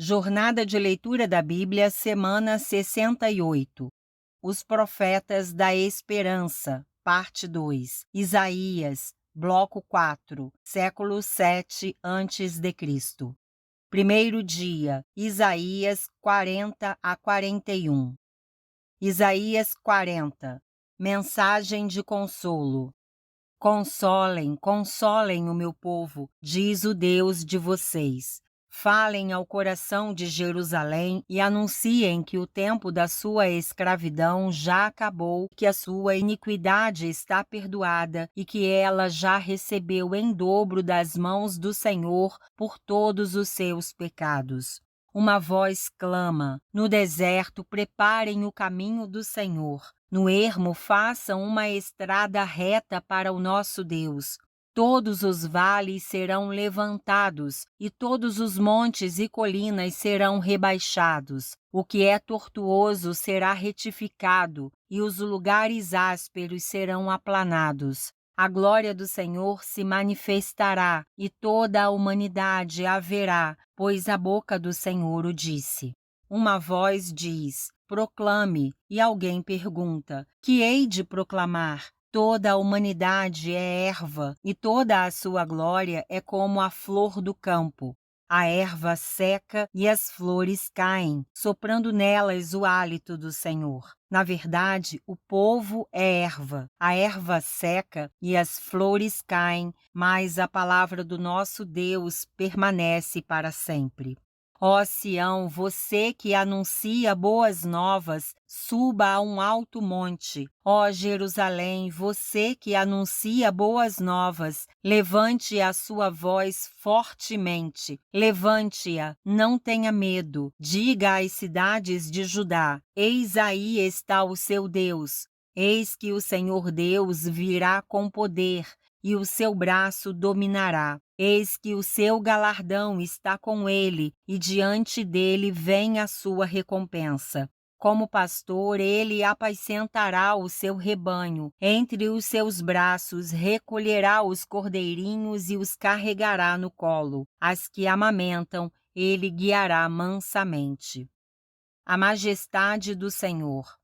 Jornada de Leitura da Bíblia, semana 68. Os Profetas da Esperança, parte 2. Isaías, bloco 4, século 7 a.C. Primeiro dia, Isaías 40 a 41. Isaías 40. Mensagem de consolo. Consolem, consolem o meu povo, diz o Deus de vocês. Falem ao coração de Jerusalém e anunciem que o tempo da sua escravidão já acabou, que a sua iniquidade está perdoada e que ela já recebeu em dobro das mãos do Senhor por todos os seus pecados. Uma voz clama: no deserto preparem o caminho do Senhor. No ermo façam uma estrada reta para o nosso Deus. Todos os vales serão levantados, e todos os montes e colinas serão rebaixados. O que é tortuoso será retificado, e os lugares ásperos serão aplanados. A glória do Senhor se manifestará, e toda a humanidade a verá, pois a boca do Senhor o disse. Uma voz diz: proclame, e alguém pergunta: que hei de proclamar? Toda a humanidade é erva, e toda a sua glória é como a flor do campo. A erva seca e as flores caem, soprando nelas o hálito do Senhor. Na verdade, o povo é erva, a erva seca e as flores caem, mas a palavra do nosso Deus permanece para sempre. Ó Sião, você que anuncia boas novas, suba a um alto monte. Ó Jerusalém, você que anuncia boas novas, levante a sua voz fortemente. Levante-a, não tenha medo. Diga às cidades de Judá: eis aí está o seu Deus. Eis que o Senhor Deus virá com poder, e o seu braço dominará. Eis que o seu galardão está com ele, e diante dele vem a sua recompensa. Como pastor, ele apacentará o seu rebanho. Entre os seus braços recolherá os cordeirinhos e os carregará no colo. As que amamentam, ele guiará mansamente. A majestade do Senhor.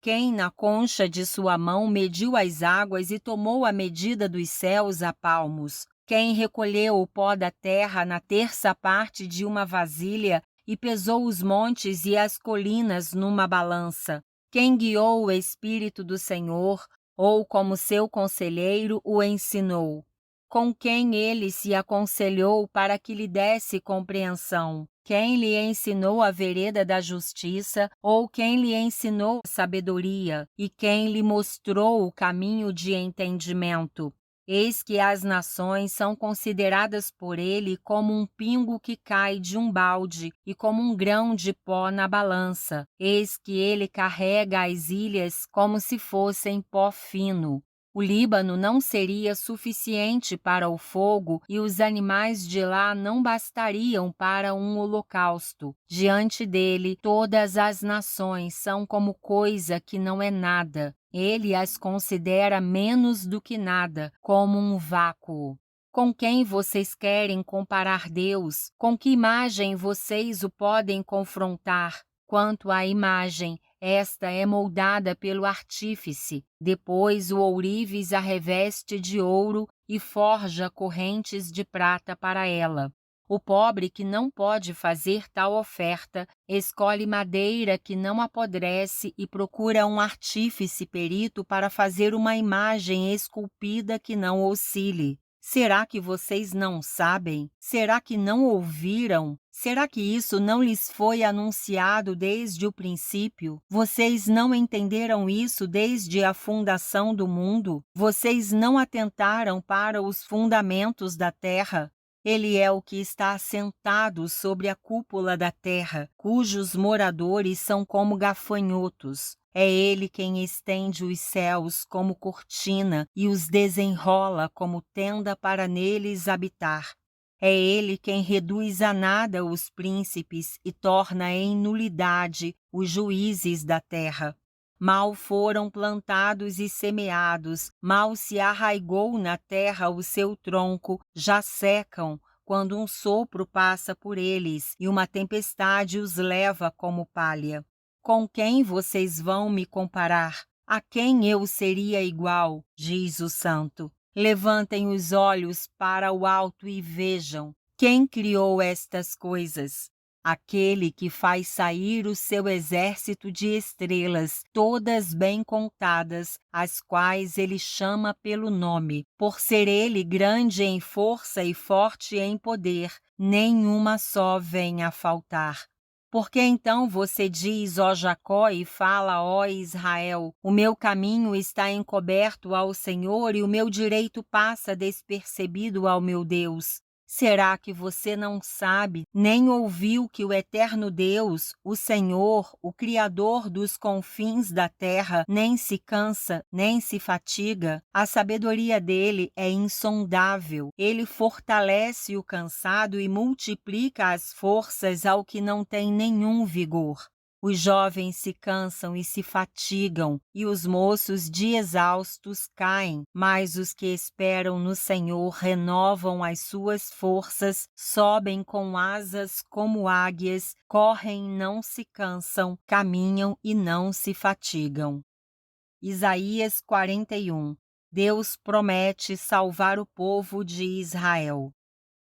Quem na concha de sua mão mediu as águas e tomou a medida dos céus a palmos? Quem recolheu o pó da terra na terça parte de uma vasilha e pesou os montes e as colinas numa balança? Quem guiou o Espírito do Senhor, ou como seu conselheiro o ensinou? Com quem ele se aconselhou para que lhe desse compreensão? Quem lhe ensinou a vereda da justiça, ou quem lhe ensinou a sabedoria, e quem lhe mostrou o caminho de entendimento? Eis que as nações são consideradas por ele como um pingo que cai de um balde e como um grão de pó na balança. Eis que ele carrega as ilhas como se fossem pó fino. O Líbano não seria suficiente para o fogo e os animais de lá não bastariam para um holocausto. Diante dele, todas as nações são como coisa que não é nada. Ele as considera menos do que nada, como um vácuo. Com quem vocês querem comparar Deus? Com que imagem vocês o podem confrontar? Quanto à imagem, esta é moldada pelo artífice. Depois o ourives a reveste de ouro e forja correntes de prata para ela. O pobre que não pode fazer tal oferta, escolhe madeira que não apodrece e procura um artífice perito para fazer uma imagem esculpida que não oscile. Será que vocês não sabem? Será que não ouviram? Será que isso não lhes foi anunciado desde o princípio? Vocês não entenderam isso desde a fundação do mundo? Vocês não atentaram para os fundamentos da terra? Ele é o que está assentado sobre a cúpula da terra, cujos moradores são como gafanhotos. É ele quem estende os céus como cortina e os desenrola como tenda para neles habitar. É ele quem reduz a nada os príncipes e torna em nulidade os juízes da terra. Mal foram plantados e semeados, mal se arraigou na terra o seu tronco, já secam, quando um sopro passa por eles e uma tempestade os leva como palha. Com quem vocês vão me comparar? A quem eu seria igual? Diz o Santo. Levantem os olhos para o alto e vejam. Quem criou estas coisas? Aquele que faz sair o seu exército de estrelas, todas bem contadas, as quais ele chama pelo nome. Por ser ele grande em força e forte em poder, nenhuma só vem a faltar. Porque então você diz, ó Jacó, e fala, ó Israel, o meu caminho está encoberto ao Senhor e o meu direito passa despercebido ao meu Deus. Será que você não sabe, nem ouviu que o eterno Deus, o Senhor, o Criador dos confins da terra, nem se cansa, nem se fatiga? A sabedoria dele é insondável. Ele fortalece o cansado e multiplica as forças ao que não tem nenhum vigor. Os jovens se cansam e se fatigam, e os moços de exaustos caem, mas os que esperam no Senhor renovam as suas forças, sobem com asas como águias, correm e não se cansam, caminham e não se fatigam. Isaías 41. Deus promete salvar o povo de Israel.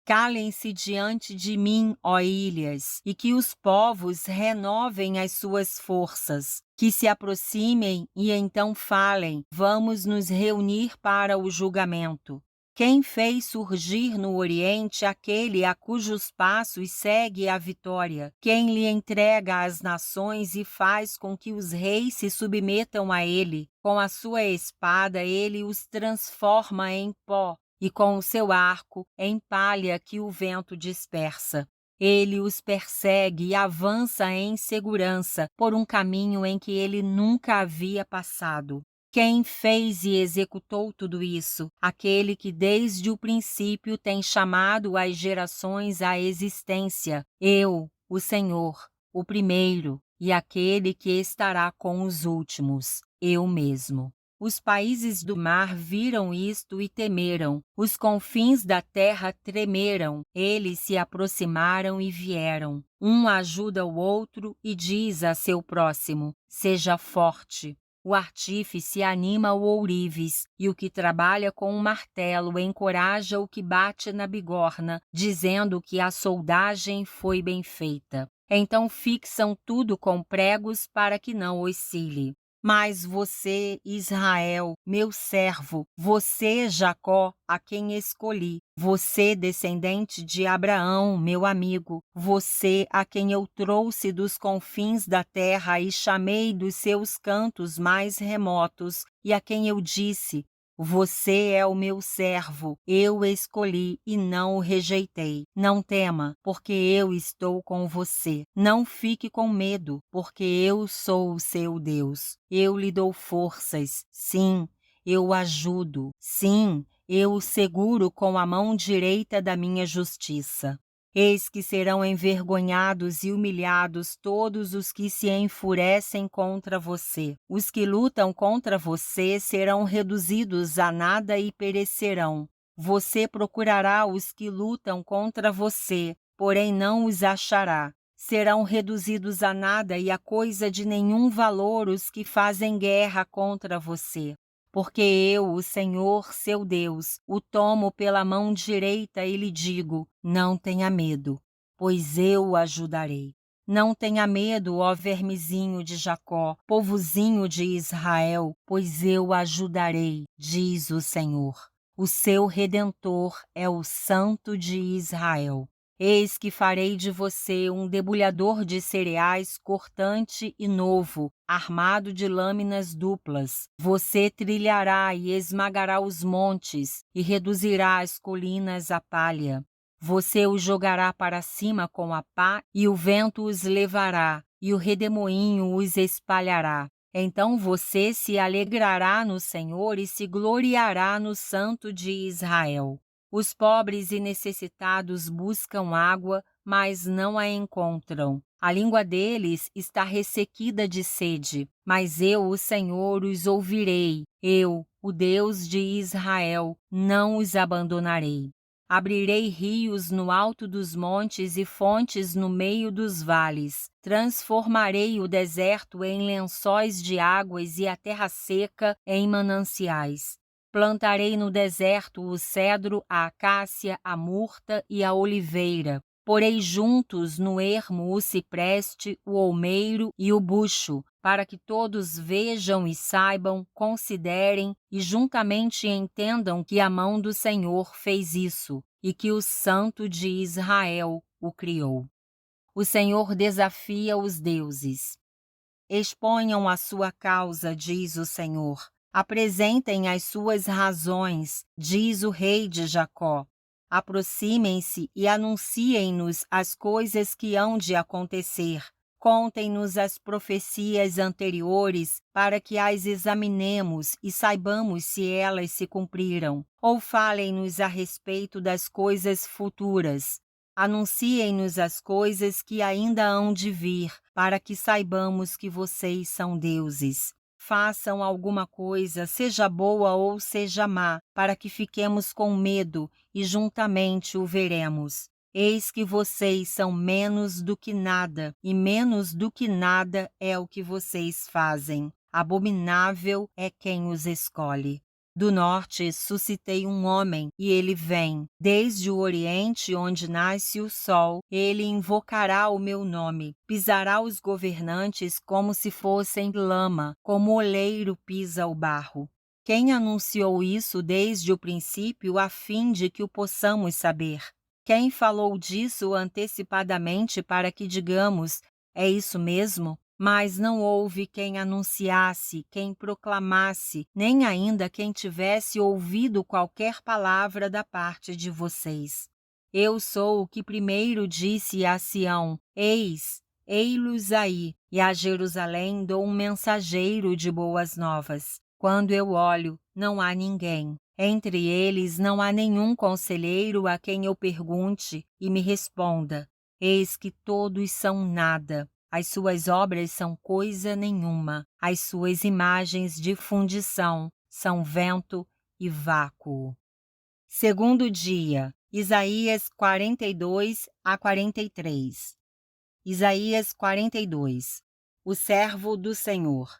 Calem-se diante de mim, ó ilhas, e que os povos renovem as suas forças, que se aproximem e então falem, vamos nos reunir para o julgamento. Quem fez surgir no Oriente aquele a cujos passos segue a vitória? Quem lhe entrega as nações e faz com que os reis se submetam a ele? Com a sua espada ele os transforma em pó, e com o seu arco em palha que o vento dispersa. Ele os persegue e avança em segurança por um caminho em que ele nunca havia passado. Quem fez e executou tudo isso? Aquele que desde o princípio tem chamado as gerações à existência. Eu, o Senhor, o primeiro, e aquele que estará com os últimos, eu mesmo. Os países do mar viram isto e temeram. Os confins da terra tremeram. Eles se aproximaram e vieram. Um ajuda o outro e diz a seu próximo, seja forte. O artífice anima o ourives, e o que trabalha com o martelo encoraja o que bate na bigorna, dizendo que a soldagem foi bem feita. Então fixam tudo com pregos para que não oscile. Mas você, Israel, meu servo, você, Jacó, a quem escolhi, você, descendente de Abraão, meu amigo, você, a quem eu trouxe dos confins da terra e chamei dos seus cantos mais remotos, e a quem eu disse, você é o meu servo, eu o escolhi e não o rejeitei. Não tema, porque eu estou com você. Não fique com medo, porque eu sou o seu Deus. Eu lhe dou forças, sim, eu o ajudo, sim, eu o seguro com a mão direita da minha justiça. Eis que serão envergonhados e humilhados todos os que se enfurecem contra você. Os que lutam contra você serão reduzidos a nada e perecerão. Você procurará os que lutam contra você, porém não os achará. Serão reduzidos a nada e a coisa de nenhum valor os que fazem guerra contra você. Porque eu, o Senhor, seu Deus, o tomo pela mão direita e lhe digo, não tenha medo, pois eu o ajudarei. Não tenha medo, ó vermezinho de Jacó, povozinho de Israel, pois eu o ajudarei, diz o Senhor. O seu Redentor é o Santo de Israel. Eis que farei de você um debulhador de cereais cortante e novo, armado de lâminas duplas. Você trilhará e esmagará os montes e reduzirá as colinas a palha. Você os jogará para cima com a pá e o vento os levará e o redemoinho os espalhará. Então você se alegrará no Senhor e se gloriará no Santo de Israel. Os pobres e necessitados buscam água, mas não a encontram. A língua deles está ressequida de sede, mas eu, o Senhor, os ouvirei. Eu, o Deus de Israel, não os abandonarei. Abrirei rios no alto dos montes e fontes no meio dos vales. Transformarei o deserto em lençóis de águas e a terra seca em mananciais. Plantarei no deserto o cedro, a acácia, a murta e a oliveira. Porei juntos no ermo o cipreste, o olmeiro e o bucho, para que todos vejam e saibam, considerem e juntamente entendam que a mão do Senhor fez isso e que o Santo de Israel o criou. O Senhor desafia os deuses. Exponham a sua causa, diz o Senhor. Apresentem as suas razões, diz o Rei de Jacó. Aproximem-se e anunciem-nos as coisas que hão de acontecer. Contem-nos as profecias anteriores para que as examinemos e saibamos se elas se cumpriram. Ou falem-nos a respeito das coisas futuras. Anunciem-nos as coisas que ainda hão de vir, para que saibamos que vocês são deuses. Façam alguma coisa, seja boa ou seja má, para que fiquemos com medo e juntamente o veremos. Eis que vocês são menos do que nada, e menos do que nada é o que vocês fazem. Abominável é quem os escolhe. Do norte suscitei um homem, e ele vem. Desde o oriente, onde nasce o sol, ele invocará o meu nome. Pisará os governantes como se fossem lama, como o oleiro pisa o barro. Quem anunciou isso desde o princípio, a fim de que o possamos saber? Quem falou disso antecipadamente para que digamos, é isso mesmo? Mas não houve quem anunciasse, quem proclamasse, nem ainda quem tivesse ouvido qualquer palavra da parte de vocês. Eu sou o que primeiro disse a Sião, ei-los aí, e a Jerusalém dou um mensageiro de boas novas. Quando eu olho, não há ninguém. Entre eles não há nenhum conselheiro a quem eu pergunte e me responda. Eis que todos são nada. As suas obras são coisa nenhuma, as suas imagens de fundição são vento e vácuo. Segundo dia, Isaías 42 a 43. Isaías 42. O servo do Senhor.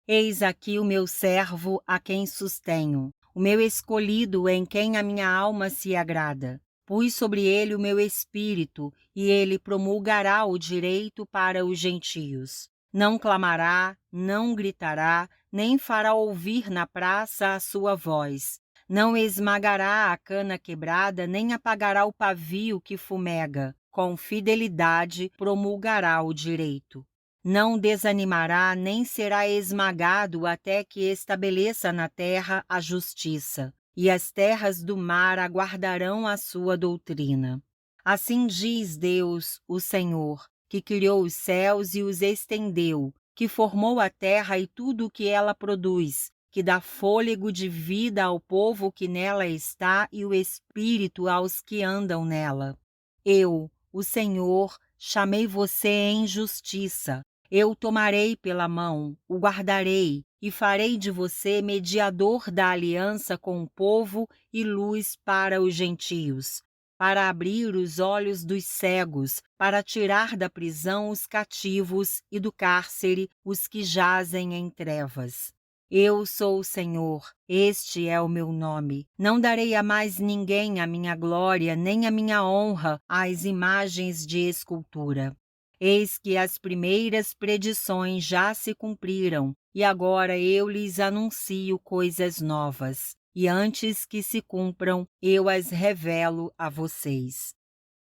Eis aqui o meu servo a quem sustenho, o meu escolhido em quem a minha alma se agrada. Pus sobre ele o meu espírito, e ele promulgará o direito para os gentios. Não clamará, não gritará, nem fará ouvir na praça a sua voz. Não esmagará a cana quebrada, nem apagará o pavio que fumega. Com fidelidade promulgará o direito. Não desanimará, nem será esmagado até que estabeleça na terra a justiça. E as terras do mar aguardarão a sua doutrina. Assim diz Deus, o Senhor, que criou os céus e os estendeu, que formou a terra e tudo o que ela produz, que dá fôlego de vida ao povo que nela está e o espírito aos que andam nela. Eu, o Senhor, chamei você em justiça. Eu o tomarei pela mão, o guardarei, e farei de você mediador da aliança com o povo e luz para os gentios, para abrir os olhos dos cegos, para tirar da prisão os cativos e do cárcere os que jazem em trevas. Eu sou o Senhor, este é o meu nome. Não darei a mais ninguém a minha glória, nem a minha honra às imagens de escultura. Eis que as primeiras predições já se cumpriram, e agora eu lhes anuncio coisas novas, e antes que se cumpram, eu as revelo a vocês.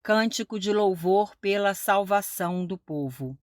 Cântico de louvor pela salvação do povo.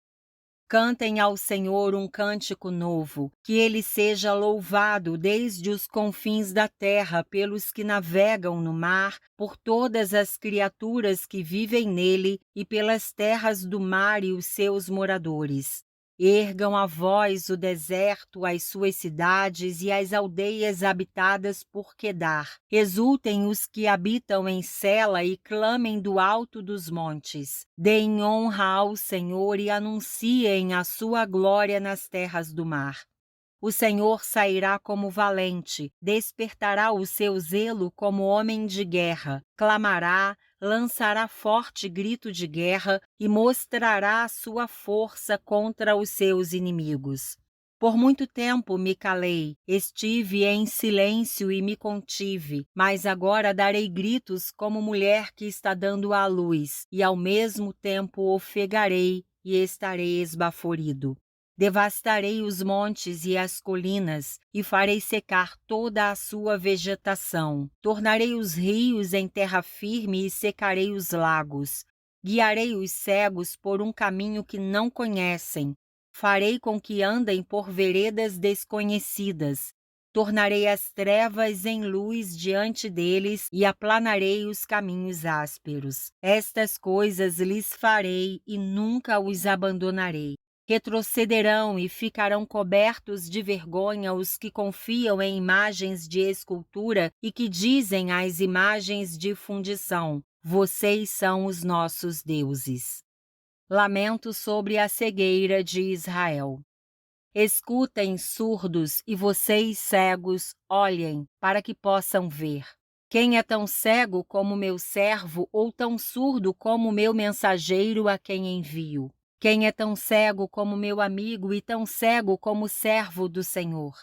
Cantem ao Senhor um cântico novo, que ele seja louvado desde os confins da terra pelos que navegam no mar, por todas as criaturas que vivem nele e pelas terras do mar e os seus moradores. Ergam a voz o deserto, as suas cidades e as aldeias habitadas por Quedar. Exultem os que habitam em Sela e clamem do alto dos montes. Deem honra ao Senhor e anunciem a sua glória nas terras do mar. O Senhor sairá como valente, despertará o seu zelo como homem de guerra, clamará, lançará forte grito de guerra e mostrará a sua força contra os seus inimigos. Por muito tempo me calei, estive em silêncio e me contive, mas agora darei gritos como mulher que está dando à luz, e ao mesmo tempo ofegarei e estarei esbaforido. Devastarei os montes e as colinas, e farei secar toda a sua vegetação. Tornarei os rios em terra firme e secarei os lagos. Guiarei os cegos por um caminho que não conhecem. Farei com que andem por veredas desconhecidas. Tornarei as trevas em luz diante deles e aplanarei os caminhos ásperos. Estas coisas lhes farei e nunca os abandonarei. Retrocederão e ficarão cobertos de vergonha os que confiam em imagens de escultura e que dizem às imagens de fundição: vocês são os nossos deuses. Lamento sobre a cegueira de Israel. Escutem, surdos, e vocês, cegos, olhem, para que possam ver. Quem é tão cego como meu servo ou tão surdo como meu mensageiro a quem envio? Quem é tão cego como meu amigo e tão cego como o servo do Senhor?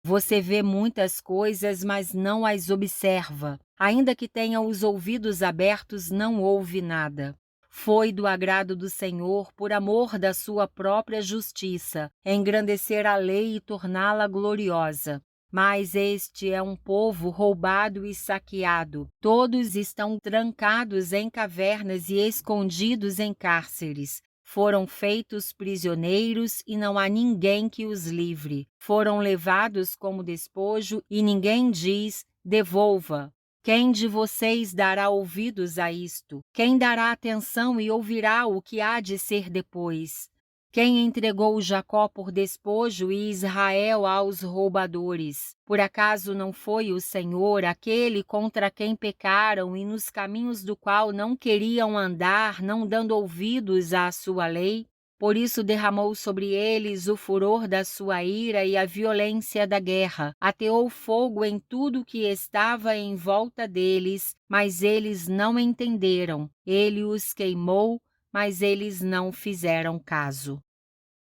Você vê muitas coisas, mas não as observa. Ainda que tenha os ouvidos abertos, não ouve nada. Foi do agrado do Senhor, por amor da sua própria justiça, engrandecer a lei e torná-la gloriosa. Mas este é um povo roubado e saqueado. Todos estão trancados em cavernas e escondidos em cárceres. Foram feitos prisioneiros e não há ninguém que os livre. Foram levados como despojo e ninguém diz: devolva. Quem de vocês dará ouvidos a isto? Quem dará atenção e ouvirá o que há de ser depois? Quem entregou Jacó por despojo e Israel aos roubadores? Por acaso não foi o Senhor aquele contra quem pecaram e nos caminhos do qual não queriam andar, não dando ouvidos à sua lei? Por isso derramou sobre eles o furor da sua ira e a violência da guerra. Ateou fogo em tudo que estava em volta deles, mas eles não entenderam. Ele os queimou, mas eles não fizeram caso.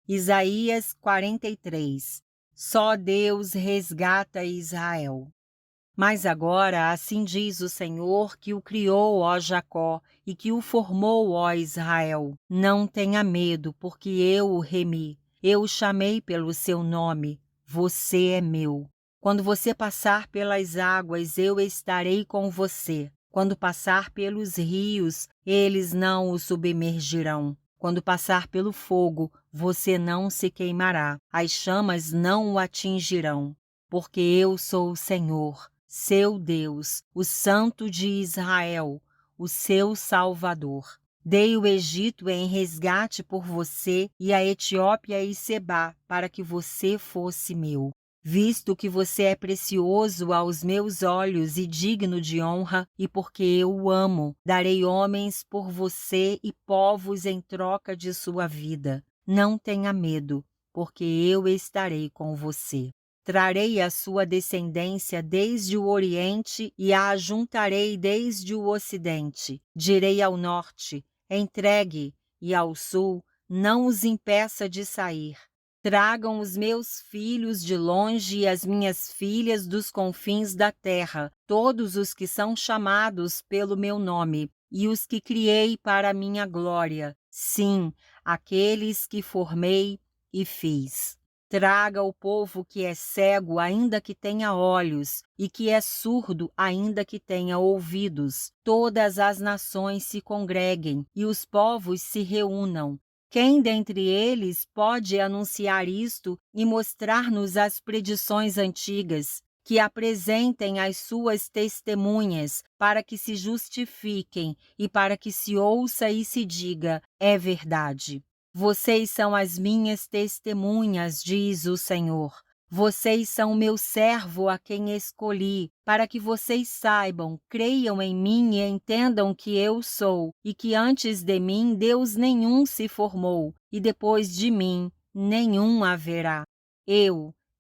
Isaías 43. Só Deus resgata Israel. Mas agora, assim diz o Senhor, que o criou, ó Jacó, e que o formou, ó Israel: não tenha medo, porque eu o remi. Eu o chamei pelo seu nome. Você é meu. Quando você passar pelas águas, eu estarei com você. Quando passar pelos rios, eles não o submergirão. Quando passar pelo fogo, você não se queimará. As chamas não o atingirão. Porque eu sou o Senhor, seu Deus, o Santo de Israel, o seu Salvador. Dei o Egito em resgate por você e a Etiópia e Sebá, para que você fosse meu. Visto que você é precioso aos meus olhos e digno de honra, e porque eu o amo, darei homens por você e povos em troca de sua vida. Não tenha medo, porque eu estarei com você. Trarei a sua descendência desde o Oriente e a ajuntarei desde o Ocidente. Direi ao Norte: entregue, e ao Sul: não os impeça de sair. Tragam os meus filhos de longe e as minhas filhas dos confins da terra, todos os que são chamados pelo meu nome, e os que criei para a minha glória, sim, aqueles que formei e fiz. Traga o povo que é cego, ainda que tenha olhos, e que é surdo, ainda que tenha ouvidos. Todas as nações se congreguem, e os povos se reúnam. Quem dentre eles pode anunciar isto e mostrar-nos as predições antigas? Que apresentem as suas testemunhas, para que se justifiquem e para que se ouça e se diga: é verdade. Vocês são as minhas testemunhas, diz o Senhor. Vocês são meu servo a quem escolhi, para que vocês saibam, creiam em mim e entendam que eu sou, e que antes de mim Deus nenhum se formou, e depois de mim nenhum haverá.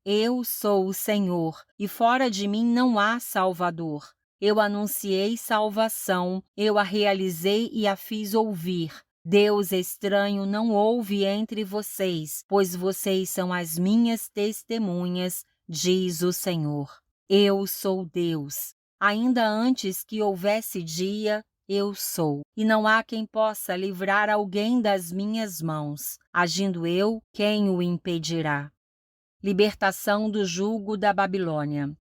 Eu sou o Senhor, e fora de mim não há Salvador. Eu anunciei salvação, eu a realizei e a fiz ouvir. Deus estranho não houve entre vocês, pois vocês são as minhas testemunhas, diz o Senhor. Eu sou Deus. Ainda antes que houvesse dia, eu sou, e não há quem possa livrar alguém das minhas mãos. Agindo eu, quem o impedirá? Libertação do jugo da Babilônia.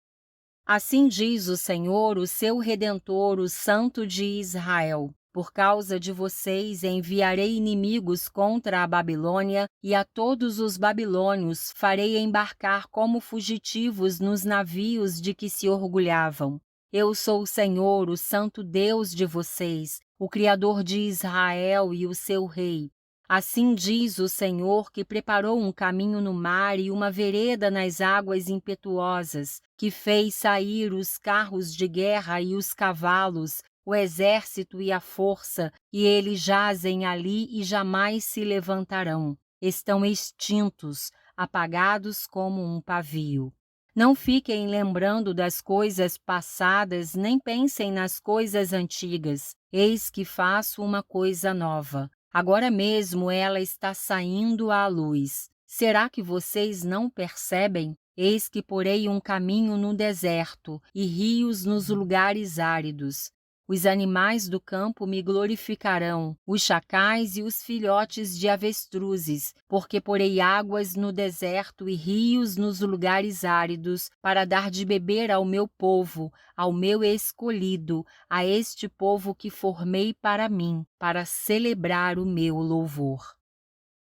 Assim diz o Senhor, o seu Redentor, o Santo de Israel: por causa de vocês enviarei inimigos contra a Babilônia, e a todos os babilônios farei embarcar como fugitivos nos navios de que se orgulhavam. Eu sou o Senhor, o Santo Deus de vocês, o Criador de Israel e o seu Rei. Assim diz o Senhor, que preparou um caminho no mar e uma vereda nas águas impetuosas, que fez sair os carros de guerra e os cavalos, o exército e a força, e eles jazem ali e jamais se levantarão. Estão extintos, apagados como um pavio. Não fiquem lembrando das coisas passadas, nem pensem nas coisas antigas. Eis que faço uma coisa nova. Agora mesmo ela está saindo à luz. Será que vocês não percebem? Eis que porei um caminho no deserto e rios nos lugares áridos. Os animais do campo me glorificarão, os chacais e os filhotes de avestruzes, porque porei águas no deserto e rios nos lugares áridos, para dar de beber ao meu povo, ao meu escolhido, a este povo que formei para mim, para celebrar o meu louvor.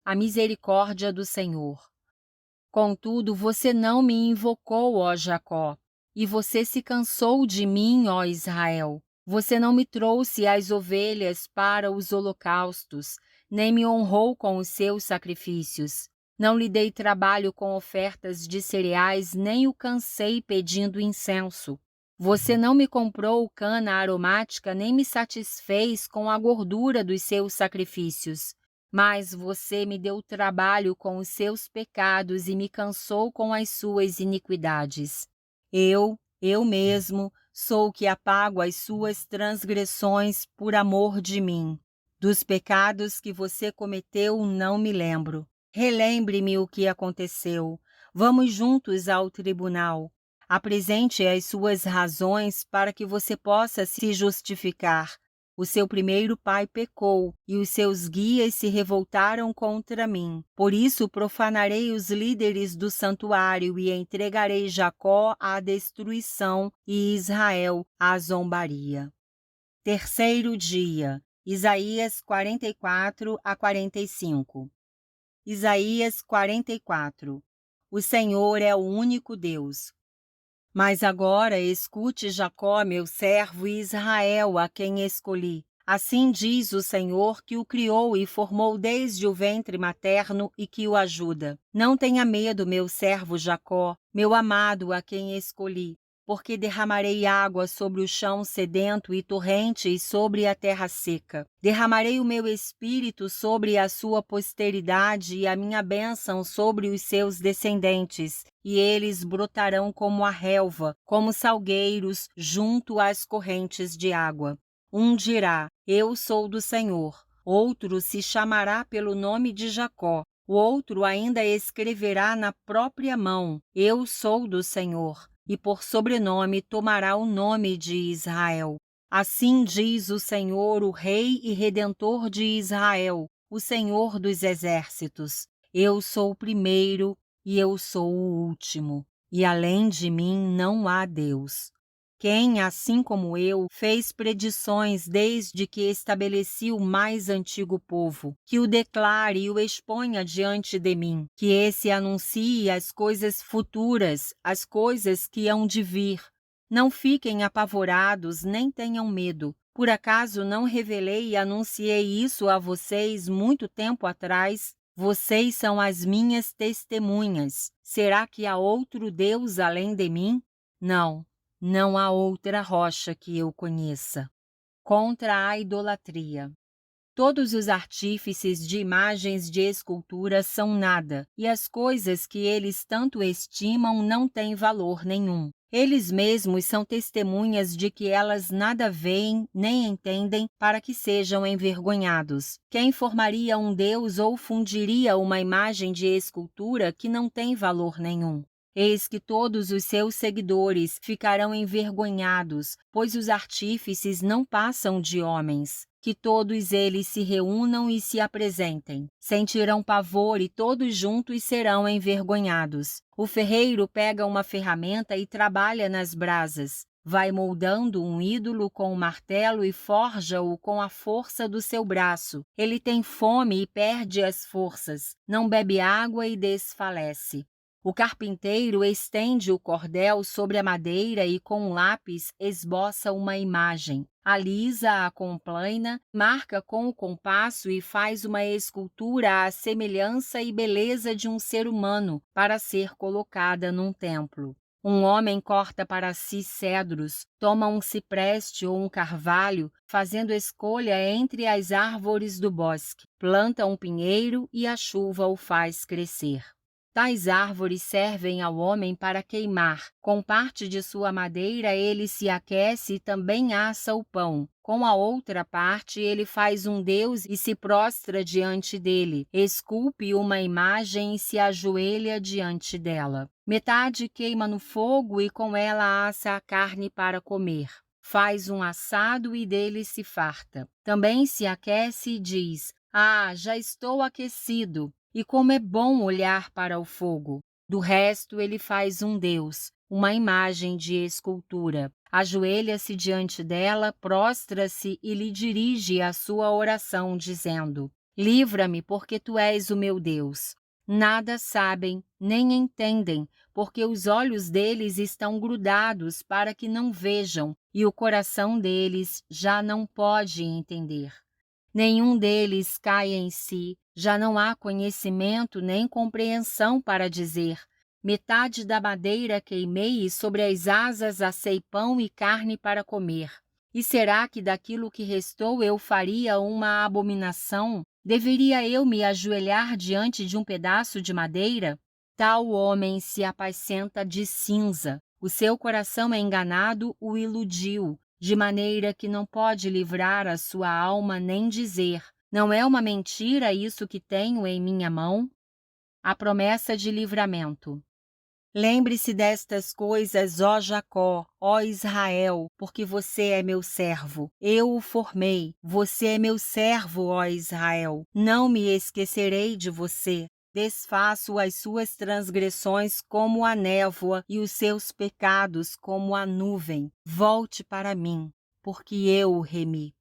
A misericórdia do Senhor. Contudo, você não me invocou, ó Jacó, e você se cansou de mim, ó Israel. Você não me trouxe as ovelhas para os holocaustos, nem me honrou com os seus sacrifícios. Não lhe dei trabalho com ofertas de cereais, nem o cansei pedindo incenso. Você não me comprou cana aromática, nem me satisfez com a gordura dos seus sacrifícios. Mas você me deu trabalho com os seus pecados e me cansou com as suas iniquidades. Eu mesmo, sou o que apago as suas transgressões por amor de mim. Dos pecados que você cometeu não me lembro. Relembre-me o que aconteceu. Vamos juntos ao tribunal. Apresente as suas razões para que você possa se justificar. O seu primeiro pai pecou, e os seus guias se revoltaram contra mim. Por isso profanarei os líderes do santuário e entregarei Jacó à destruição e Israel à zombaria. Terceiro dia. Isaías 44 a 45. Isaías 44. O Senhor é o único Deus. Mas agora escute Jacó, meu servo, e Israel, a quem escolhi. Assim diz o Senhor, que o criou e formou desde o ventre materno e que o ajuda. Não tenha medo, meu servo Jacó, meu amado, a quem escolhi, porque derramarei água sobre o chão sedento e torrentes sobre a terra seca. Derramarei o meu espírito sobre a sua posteridade e a minha bênção sobre os seus descendentes, e eles brotarão como a relva, como salgueiros junto às correntes de água. Um dirá: eu sou do Senhor. Outro se chamará pelo nome de Jacó. O outro ainda escreverá na própria mão: eu sou do Senhor. E por sobrenome tomará o nome de Israel. Assim diz o Senhor, o Rei e Redentor de Israel, o Senhor dos exércitos: eu sou o primeiro e eu sou o último, e além de mim não há Deus. Quem, assim como eu, fez predições desde que estabeleci o mais antigo povo, que o declare e o exponha diante de mim, que esse anuncie as coisas futuras, as coisas que hão de vir. Não fiquem apavorados, nem tenham medo. Por acaso não revelei e anunciei isso a vocês muito tempo atrás? Vocês são as minhas testemunhas. Será que há outro Deus além de mim? Não. Não há outra rocha que eu conheça. Contra a idolatria. Todos os artífices de imagens de escultura são nada, e as coisas que eles tanto estimam não têm valor nenhum. Eles mesmos são testemunhas de que elas nada veem nem entendem para que sejam envergonhados. Quem formaria um deus ou fundiria uma imagem de escultura que não tem valor nenhum? Eis que todos os seus seguidores ficarão envergonhados, pois os artífices não passam de homens. Que todos eles se reúnam e se apresentem. Sentirão pavor e todos juntos serão envergonhados. O ferreiro pega uma ferramenta e trabalha nas brasas. Vai moldando um ídolo com o martelo e forja-o com a força do seu braço. Ele tem fome e perde as forças. Não bebe água e desfalece. O carpinteiro estende o cordel sobre a madeira e com um lápis esboça uma imagem. Alisa-a com plana, marca com o compasso e faz uma escultura à semelhança e beleza de um ser humano para ser colocada num templo. Um homem corta para si cedros, toma um cipreste ou um carvalho, fazendo escolha entre as árvores do bosque. Planta um pinheiro e a chuva o faz crescer. Tais árvores servem ao homem para queimar. Com parte de sua madeira ele se aquece e também assa o pão. Com a outra parte ele faz um deus e se prostra diante dele. Esculpe uma imagem e se ajoelha diante dela. Metade queima no fogo e com ela assa a carne para comer. Faz um assado e dele se farta. Também se aquece e diz: "Ah, já estou aquecido." E como é bom olhar para o fogo. Do resto ele faz um deus, uma imagem de escultura. Ajoelha-se diante dela, prostra-se e lhe dirige a sua oração, dizendo: "Livra-me, porque tu és o meu Deus." Nada sabem, nem entendem, porque os olhos deles estão grudados para que não vejam, e o coração deles já não pode entender. Nenhum deles cai em si, já não há conhecimento nem compreensão para dizer: metade da madeira queimei e sobre as asas assei pão e carne para comer. E será que daquilo que restou eu faria uma abominação? Deveria eu me ajoelhar diante de um pedaço de madeira? Tal homem se apacenta de cinza. O seu coração é enganado, o iludiu, de maneira que não pode livrar a sua alma nem dizer: não é uma mentira isso que tenho em minha mão? A promessa de livramento. Lembre-se destas coisas, ó Jacó, ó Israel, porque você é meu servo. Eu o formei. Você é meu servo, ó Israel. Não me esquecerei de você. Desfaço as suas transgressões como a névoa e os seus pecados como a nuvem. Volte para mim, porque eu o remi.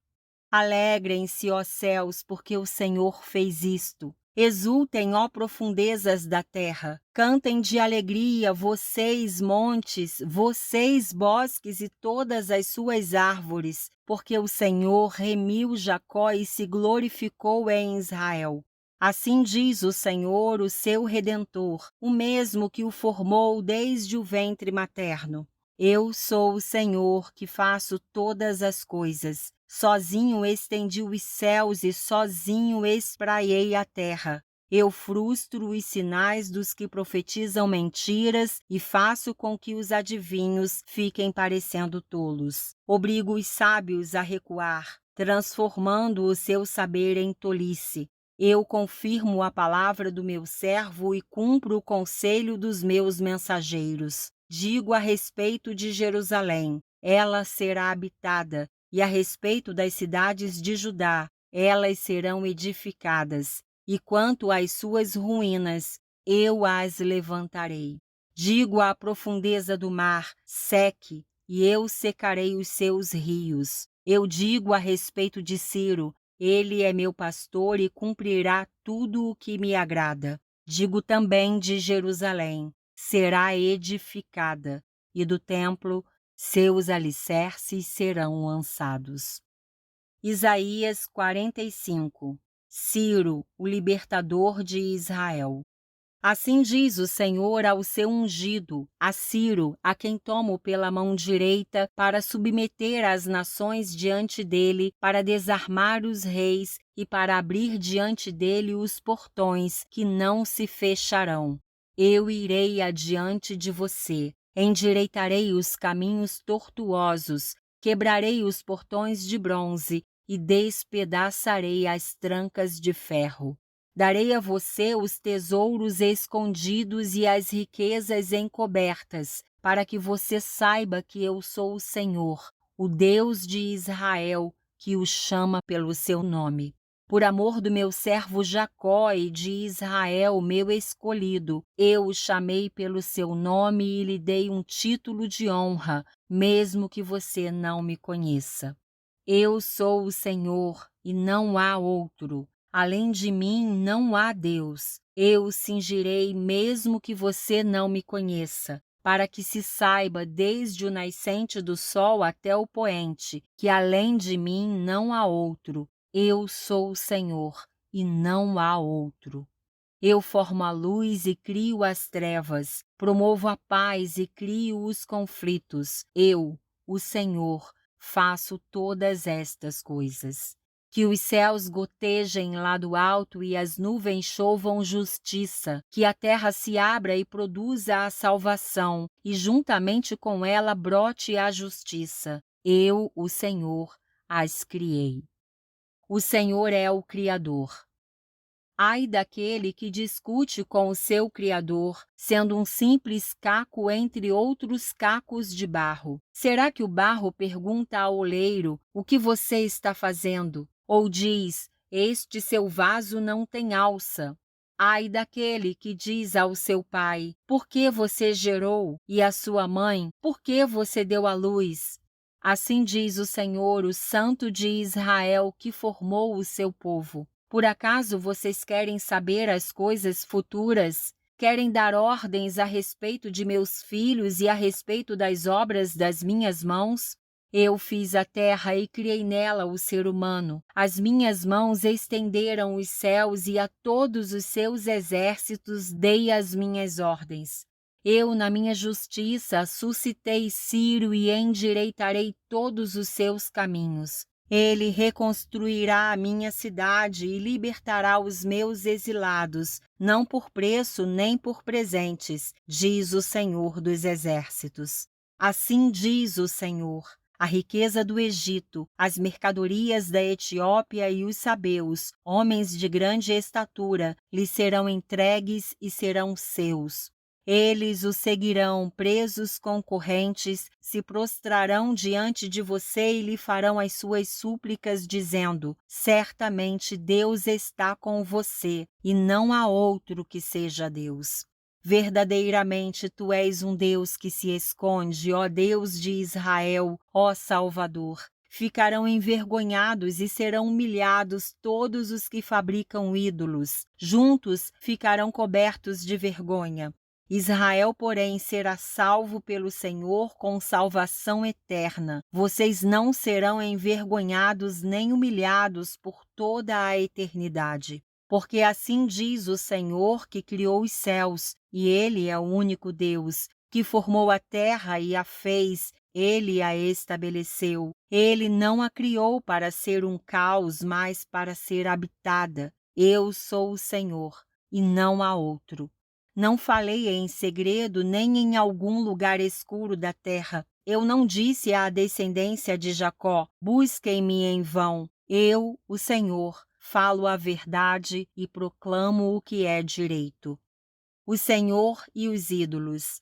Alegrem-se, ó céus, porque o Senhor fez isto. Exultem, ó profundezas da terra. Cantem de alegria, vocês montes, vocês bosques e todas as suas árvores, porque o Senhor remiu Jacó e se glorificou em Israel. Assim diz o Senhor, o seu Redentor, o mesmo que o formou desde o ventre materno. Eu sou o Senhor que faço todas as coisas. Sozinho estendi os céus e sozinho espraiei a terra. Eu frustro os sinais dos que profetizam mentiras e faço com que os adivinhos fiquem parecendo tolos. Obrigo os sábios a recuar, transformando o seu saber em tolice. Eu confirmo a palavra do meu servo e cumpro o conselho dos meus mensageiros. Digo a respeito de Jerusalém: ela será habitada, e a respeito das cidades de Judá: elas serão edificadas. E quanto às suas ruínas, eu as levantarei. Digo à profundeza do mar: seque, e eu secarei os seus rios. Eu digo a respeito de Ciro: ele é meu pastor e cumprirá tudo o que me agrada. Digo também de Jerusalém: será edificada, e do templo seus alicerces serão lançados. Isaías 45. Ciro, o libertador de Israel. Assim diz o Senhor ao seu ungido, a Ciro, a quem tomo pela mão direita para submeter as nações diante dele, para desarmar os reis e para abrir diante dele os portões que não se fecharão. Eu irei adiante de você, endireitarei os caminhos tortuosos, quebrarei os portões de bronze e despedaçarei as trancas de ferro. Darei a você os tesouros escondidos e as riquezas encobertas, para que você saiba que eu sou o Senhor, o Deus de Israel, que o chama pelo seu nome. Por amor do meu servo Jacó e de Israel, meu escolhido, eu o chamei pelo seu nome e lhe dei um título de honra, mesmo que você não me conheça. Eu sou o Senhor e não há outro. Além de mim não há Deus. Eu o cingirei mesmo que você não me conheça, para que se saiba desde o nascente do sol até o poente, que além de mim não há outro. Eu sou o Senhor e não há outro. Eu formo a luz e crio as trevas, promovo a paz e crio os conflitos. Eu, o Senhor, faço todas estas coisas. Que os céus gotejem lá do alto e as nuvens chovam justiça, que a terra se abra e produza a salvação, e juntamente com ela brote a justiça. Eu, o Senhor, as criei. O Senhor é o Criador. Ai daquele que discute com o seu Criador, sendo um simples caco entre outros cacos de barro. Será que o barro pergunta ao oleiro: o que você está fazendo? Ou diz: este seu vaso não tem alça? Ai daquele que diz ao seu pai: por que você gerou? E à sua mãe: por que você deu à luz? Assim diz o Senhor, o Santo de Israel, que formou o seu povo. Por acaso vocês querem saber as coisas futuras? Querem dar ordens a respeito de meus filhos e a respeito das obras das minhas mãos? Eu fiz a terra e criei nela o ser humano. As minhas mãos estenderam os céus e a todos os seus exércitos dei as minhas ordens. Eu, na minha justiça, suscitei Ciro e endireitarei todos os seus caminhos. Ele reconstruirá a minha cidade e libertará os meus exilados, não por preço nem por presentes, diz o Senhor dos Exércitos. Assim diz o Senhor: a riqueza do Egito, as mercadorias da Etiópia e os sabeus, homens de grande estatura, lhe serão entregues e serão seus. Eles o seguirão presos com correntes, se prostrarão diante de você e lhe farão as suas súplicas, dizendo: certamente Deus está com você, e não há outro que seja Deus. Verdadeiramente tu és um Deus que se esconde, ó Deus de Israel, ó Salvador. Ficarão envergonhados e serão humilhados todos os que fabricam ídolos. Juntos ficarão cobertos de vergonha. Israel, porém, será salvo pelo Senhor com salvação eterna. Vocês não serão envergonhados nem humilhados por toda a eternidade. Porque assim diz o Senhor que criou os céus, e Ele é o único Deus, que formou a terra e a fez, Ele a estabeleceu. Ele não a criou para ser um caos, mas para ser habitada. Eu sou o Senhor, e não há outro. Não falei em segredo nem em algum lugar escuro da terra. Eu não disse à descendência de Jacó: busquem-me em vão. Eu, o Senhor, falo a verdade e proclamo o que é direito. O Senhor e os ídolos.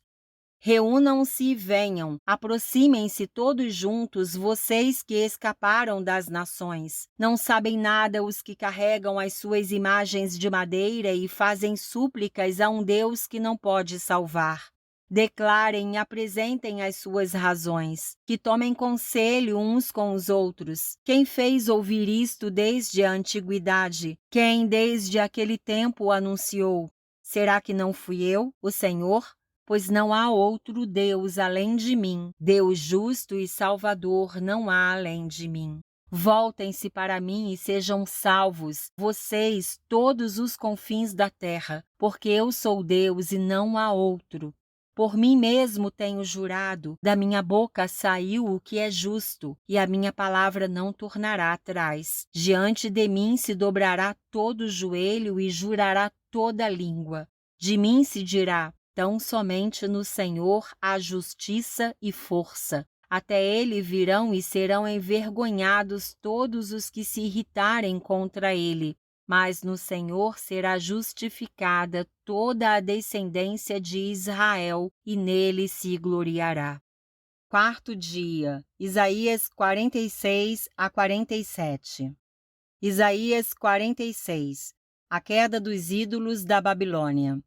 Reúnam-se e venham, aproximem-se todos juntos, vocês que escaparam das nações. Não sabem nada os que carregam as suas imagens de madeira e fazem súplicas a um Deus que não pode salvar. Declarem e apresentem as suas razões, que tomem conselho uns com os outros. Quem fez ouvir isto desde a antiguidade? Quem desde aquele tempo o anunciou? Será que não fui eu, o Senhor? Pois não há outro Deus além de mim, Deus justo e Salvador não há além de mim. Voltem-se para mim e sejam salvos, vocês, todos os confins da terra, porque eu sou Deus e não há outro. Por mim mesmo tenho jurado, da minha boca saiu o que é justo, e a minha palavra não tornará atrás. Diante de mim se dobrará todo o joelho e jurará toda a língua. De mim se dirá: tão somente no Senhor há justiça e força. Até ele virão e serão envergonhados todos os que se irritarem contra ele. Mas no Senhor será justificada toda a descendência de Israel, e nele se gloriará. Quarto dia, Isaías 46 a 47. Isaías 46. A queda dos ídolos da Babilônia.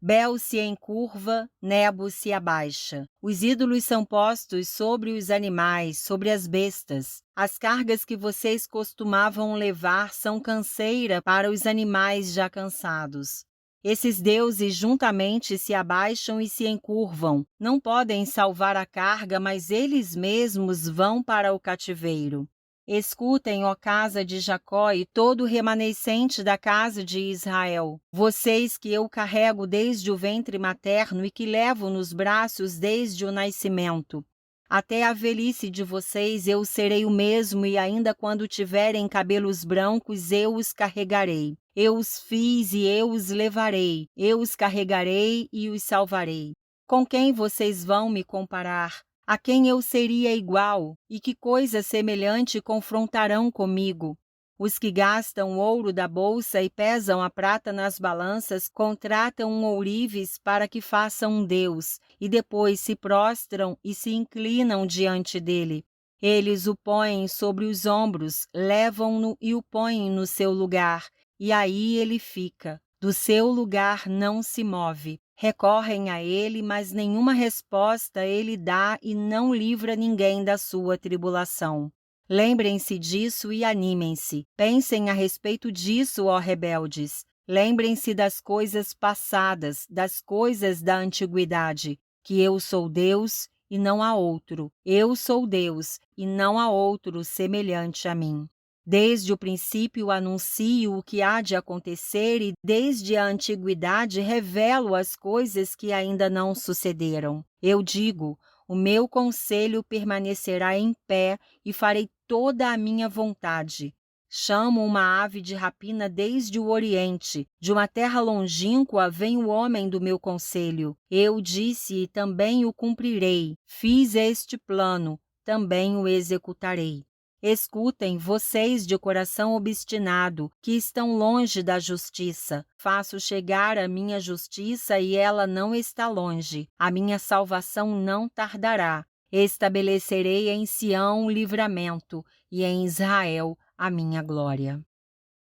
Bel se encurva, Nebo se abaixa. Os ídolos são postos sobre os animais, sobre as bestas. As cargas que vocês costumavam levar são canseira para os animais já cansados. Esses deuses juntamente se abaixam e se encurvam. Não podem salvar a carga, mas eles mesmos vão para o cativeiro. Escutem, ó casa de Jacó e todo o remanescente da casa de Israel, vocês que eu carrego desde o ventre materno e que levo nos braços desde o nascimento. Até a velhice de vocês eu serei o mesmo, e ainda quando tiverem cabelos brancos eu os carregarei. Eu os fiz e eu os levarei, eu os carregarei e os salvarei. Com quem vocês vão me comparar? A quem eu seria igual, e que coisa semelhante confrontarão comigo? Os que gastam o ouro da bolsa e pesam a prata nas balanças contratam um ourives para que façam um deus, e depois se prostram e se inclinam diante dele. Eles o põem sobre os ombros, levam-no e o põem no seu lugar, e aí ele fica. Do seu lugar não se move. Recorrem a ele, mas nenhuma resposta ele dá e não livra ninguém da sua tribulação. Lembrem-se disso e animem-se. Pensem a respeito disso, ó rebeldes. Lembrem-se das coisas passadas, das coisas da antiguidade, que eu sou Deus e não há outro. Eu sou Deus e não há outro semelhante a mim. Desde o princípio anuncio o que há de acontecer e desde a antiguidade revelo as coisas que ainda não sucederam. Eu digo: o meu conselho permanecerá em pé e farei toda a minha vontade. Chamo uma ave de rapina desde o Oriente, de uma terra longínqua vem o homem do meu conselho. Eu disse e também o cumprirei. Fiz este plano, também o executarei. Escutem, vocês de coração obstinado, que estão longe da justiça. Faço chegar a minha justiça e ela não está longe. A minha salvação não tardará. Estabelecerei em Sião o livramento e em Israel a minha glória.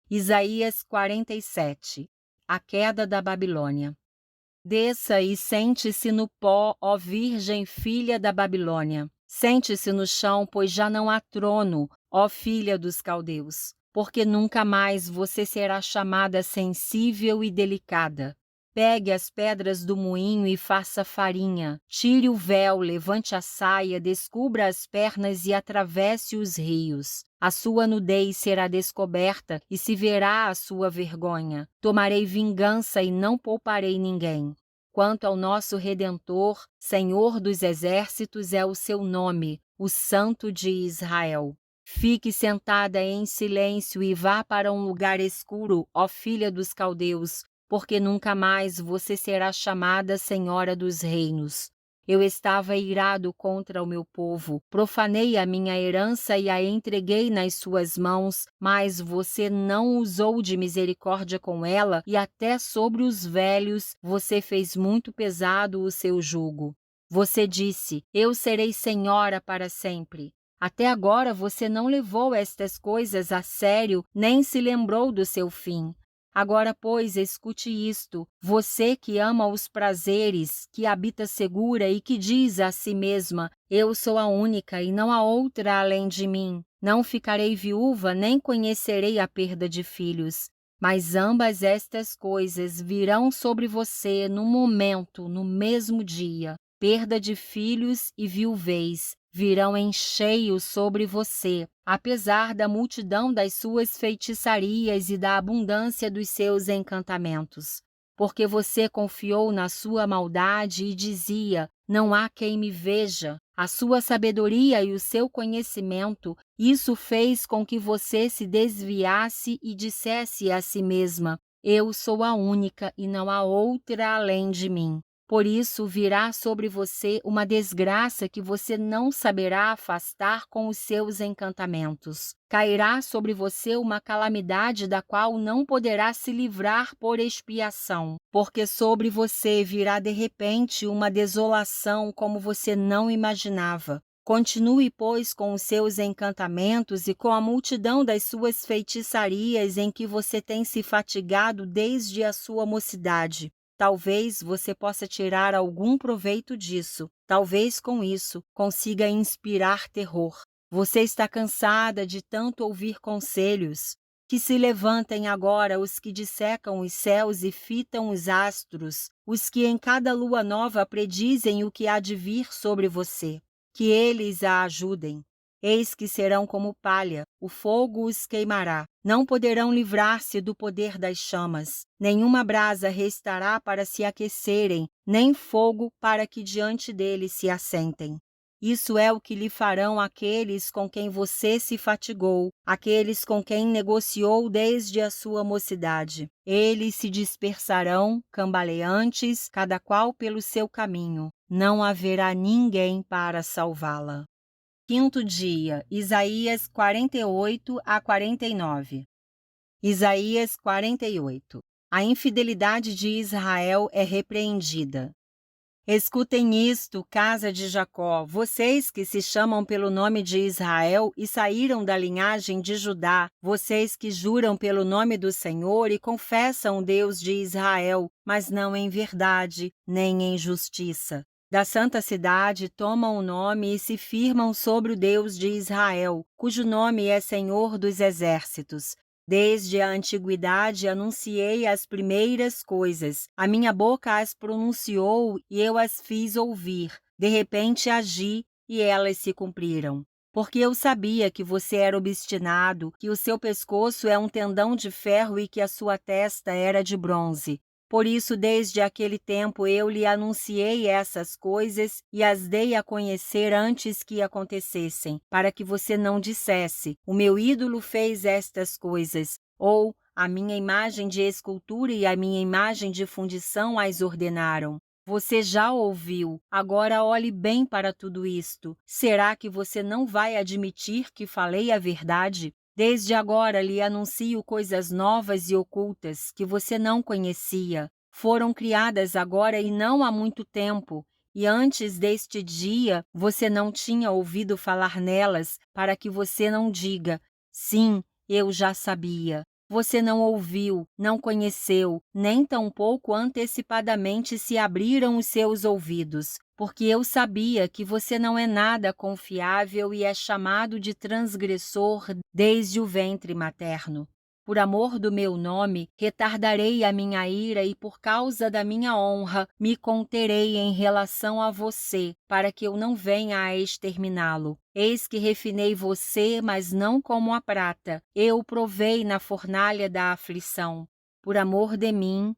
Isaías 47. A queda da Babilônia. Desça e sente-se no pó, ó Virgem filha da Babilônia. Sente-se no chão, pois já não há trono, ó filha dos caldeus, porque nunca mais você será chamada sensível e delicada. Pegue as pedras do moinho e faça farinha. Tire o véu, levante a saia, descubra as pernas e atravesse os rios. A sua nudez será descoberta e se verá a sua vergonha. Tomarei vingança e não pouparei ninguém. Quanto ao nosso Redentor, Senhor dos Exércitos é o seu nome, o Santo de Israel. Fique sentada em silêncio e vá para um lugar escuro, ó filha dos caldeus, porque nunca mais você será chamada Senhora dos Reinos. Eu estava irado contra o meu povo, profanei a minha herança e a entreguei nas suas mãos, mas você não usou de misericórdia com ela e até sobre os velhos você fez muito pesado o seu jugo. Você disse: eu serei senhora para sempre. Até agora você não levou estas coisas a sério, nem se lembrou do seu fim. Agora, pois, escute isto, você que ama os prazeres, que habita segura e que diz a si mesma: eu sou a única e não há outra além de mim. Não ficarei viúva, nem conhecerei a perda de filhos. Mas ambas estas coisas virão sobre você no momento, no mesmo dia: perda de filhos e viuvez, virão em cheio sobre você, apesar da multidão das suas feitiçarias e da abundância dos seus encantamentos. Porque você confiou na sua maldade e dizia: não há quem me veja. A sua sabedoria e o seu conhecimento, isso fez com que você se desviasse e dissesse a si mesma: eu sou a única e não há outra além de mim. Por isso virá sobre você uma desgraça que você não saberá afastar com os seus encantamentos. Cairá sobre você uma calamidade da qual não poderá se livrar por expiação, porque sobre você virá de repente uma desolação como você não imaginava. Continue, pois, com os seus encantamentos e com a multidão das suas feitiçarias em que você tem se fatigado desde a sua mocidade. Talvez você possa tirar algum proveito disso. Talvez com isso consiga inspirar terror. Você está cansada de tanto ouvir conselhos? Que se levantem agora os que dissecam os céus e fitam os astros, os que em cada lua nova predizem o que há de vir sobre você. Que eles a ajudem. Eis que serão como palha, o fogo os queimará. Não poderão livrar-se do poder das chamas. Nenhuma brasa restará para se aquecerem, nem fogo para que diante deles se assentem. Isso é o que lhe farão aqueles com quem você se fatigou, aqueles com quem negociou desde a sua mocidade. Eles se dispersarão, cambaleantes, cada qual pelo seu caminho. Não haverá ninguém para salvá-la. Quinto dia, Isaías 48 a 49. Isaías 48. A infidelidade de Israel é repreendida. Escutem isto, casa de Jacó, vocês que se chamam pelo nome de Israel e saíram da linhagem de Judá, vocês que juram pelo nome do Senhor e confessam o Deus de Israel, mas não em verdade, nem em justiça. Da santa cidade tomam o nome e se firmam sobre o Deus de Israel, cujo nome é Senhor dos Exércitos. Desde a antiguidade anunciei as primeiras coisas, a minha boca as pronunciou e eu as fiz ouvir. De repente agi e elas se cumpriram. Porque eu sabia que você era obstinado, que o seu pescoço é um tendão de ferro e que a sua testa era de bronze. Por isso, desde aquele tempo eu lhe anunciei essas coisas e as dei a conhecer antes que acontecessem, para que você não dissesse: o meu ídolo fez estas coisas, ou a minha imagem de escultura e a minha imagem de fundição as ordenaram. Você já ouviu, agora olhe bem para tudo isto. Será que você não vai admitir que falei a verdade? Desde agora lhe anuncio coisas novas e ocultas que você não conhecia. Foram criadas agora e não há muito tempo, e antes deste dia você não tinha ouvido falar nelas, para que você não diga: sim, eu já sabia. Você não ouviu, não conheceu, nem tampouco antecipadamente se abriram os seus ouvidos, porque eu sabia que você não é nada confiável e é chamado de transgressor desde o ventre materno. Por amor do meu nome, retardarei a minha ira e por causa da minha honra, me conterei em relação a você, para que eu não venha a exterminá-lo. Eis que refinei você, mas não como a prata. Eu o provei na fornalha da aflição. Por amor de mim,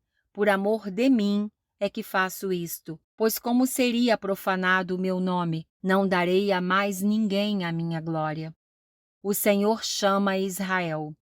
é que faço isto. Pois como seria profanado o meu nome? Não darei a mais ninguém a minha glória. O Senhor chama Israel.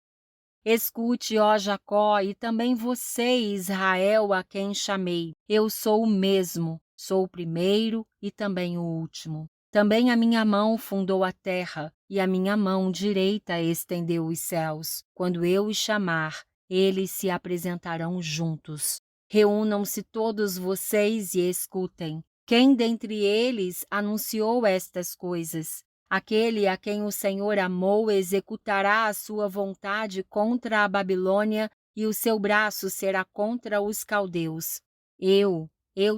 Escute, ó Jacó, e também você, Israel, a quem chamei. Eu sou o mesmo, sou o primeiro e também o último. Também a minha mão fundou a terra, e a minha mão direita estendeu os céus. Quando eu os chamar, eles se apresentarão juntos. Reúnam-se todos vocês e escutem. Quem dentre eles anunciou estas coisas? Aquele a quem o Senhor amou executará a sua vontade contra a Babilônia e o seu braço será contra os caldeus. Eu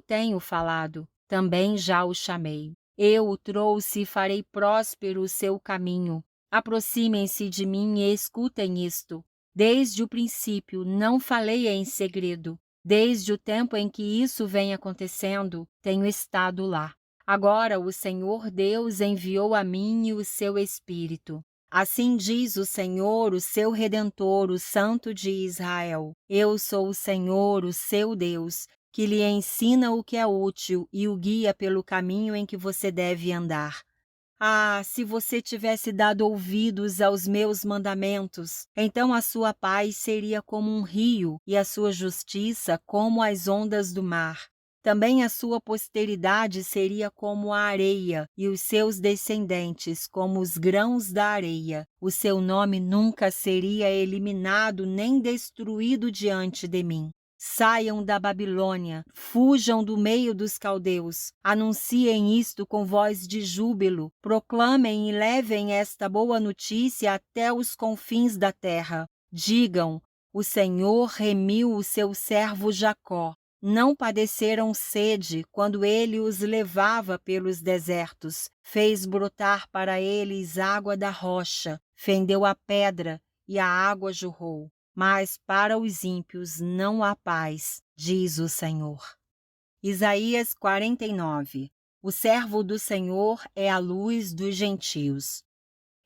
tenho falado, também já o chamei. Eu o trouxe e farei próspero o seu caminho. Aproximem-se de mim e escutem isto. Desde o princípio não falei em segredo. Desde o tempo em que isso vem acontecendo, tenho estado lá. Agora o Senhor Deus enviou a mim o seu Espírito. Assim diz o Senhor, o seu Redentor, o Santo de Israel: Eu sou o Senhor, o seu Deus, que lhe ensina o que é útil e o guia pelo caminho em que você deve andar. Ah, se você tivesse dado ouvidos aos meus mandamentos, então a sua paz seria como um rio e a sua justiça como as ondas do mar. Também a sua posteridade seria como a areia e os seus descendentes como os grãos da areia. O seu nome nunca seria eliminado nem destruído diante de mim. Saiam da Babilônia, fujam do meio dos caldeus, anunciem isto com voz de júbilo, proclamem e levem esta boa notícia até os confins da terra. Digam: o Senhor remiu o seu servo Jacó. Não padeceram sede quando ele os levava pelos desertos, fez brotar para eles água da rocha, fendeu a pedra e a água jorrou. Mas para os ímpios não há paz, diz o Senhor. Isaías 49. O servo do Senhor é a luz dos gentios.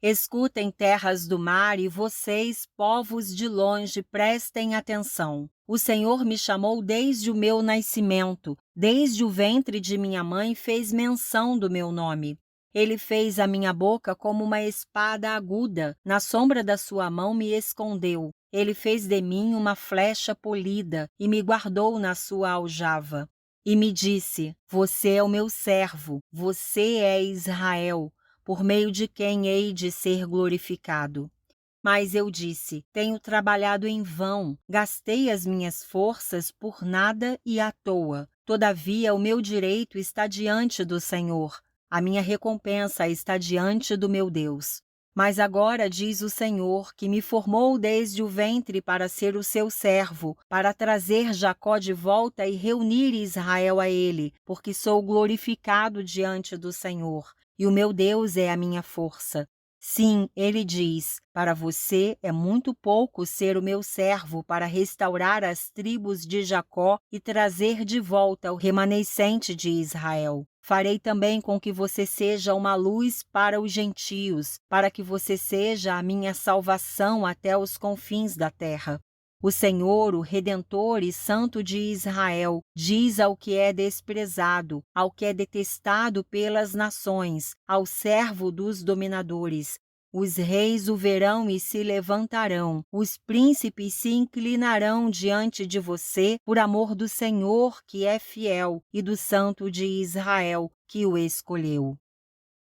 Escutem, terras do mar, e vocês, povos de longe, prestem atenção. O Senhor me chamou desde o meu nascimento, desde o ventre de minha mãe fez menção do meu nome. Ele fez a minha boca como uma espada aguda, na sombra da sua mão me escondeu. Ele fez de mim uma flecha polida e me guardou na sua aljava. E me disse: Você é o meu servo, você é Israel, por meio de quem hei de ser glorificado. Mas eu disse: tenho trabalhado em vão, gastei as minhas forças por nada e à toa. Todavia o meu direito está diante do Senhor, a minha recompensa está diante do meu Deus. Mas agora diz o Senhor, que me formou desde o ventre para ser o seu servo, para trazer Jacó de volta e reunir Israel a ele, porque sou glorificado diante do Senhor, e o meu Deus é a minha força. Sim, ele diz: para você é muito pouco ser o meu servo para restaurar as tribos de Jacó e trazer de volta o remanescente de Israel. Farei também com que você seja uma luz para os gentios, para que você seja a minha salvação até os confins da terra. O Senhor, o Redentor e Santo de Israel, diz ao que é desprezado, ao que é detestado pelas nações, ao servo dos dominadores: os reis o verão e se levantarão, os príncipes se inclinarão diante de você por amor do Senhor, que é fiel, e do Santo de Israel, que o escolheu.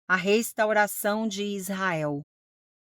A restauração de Israel.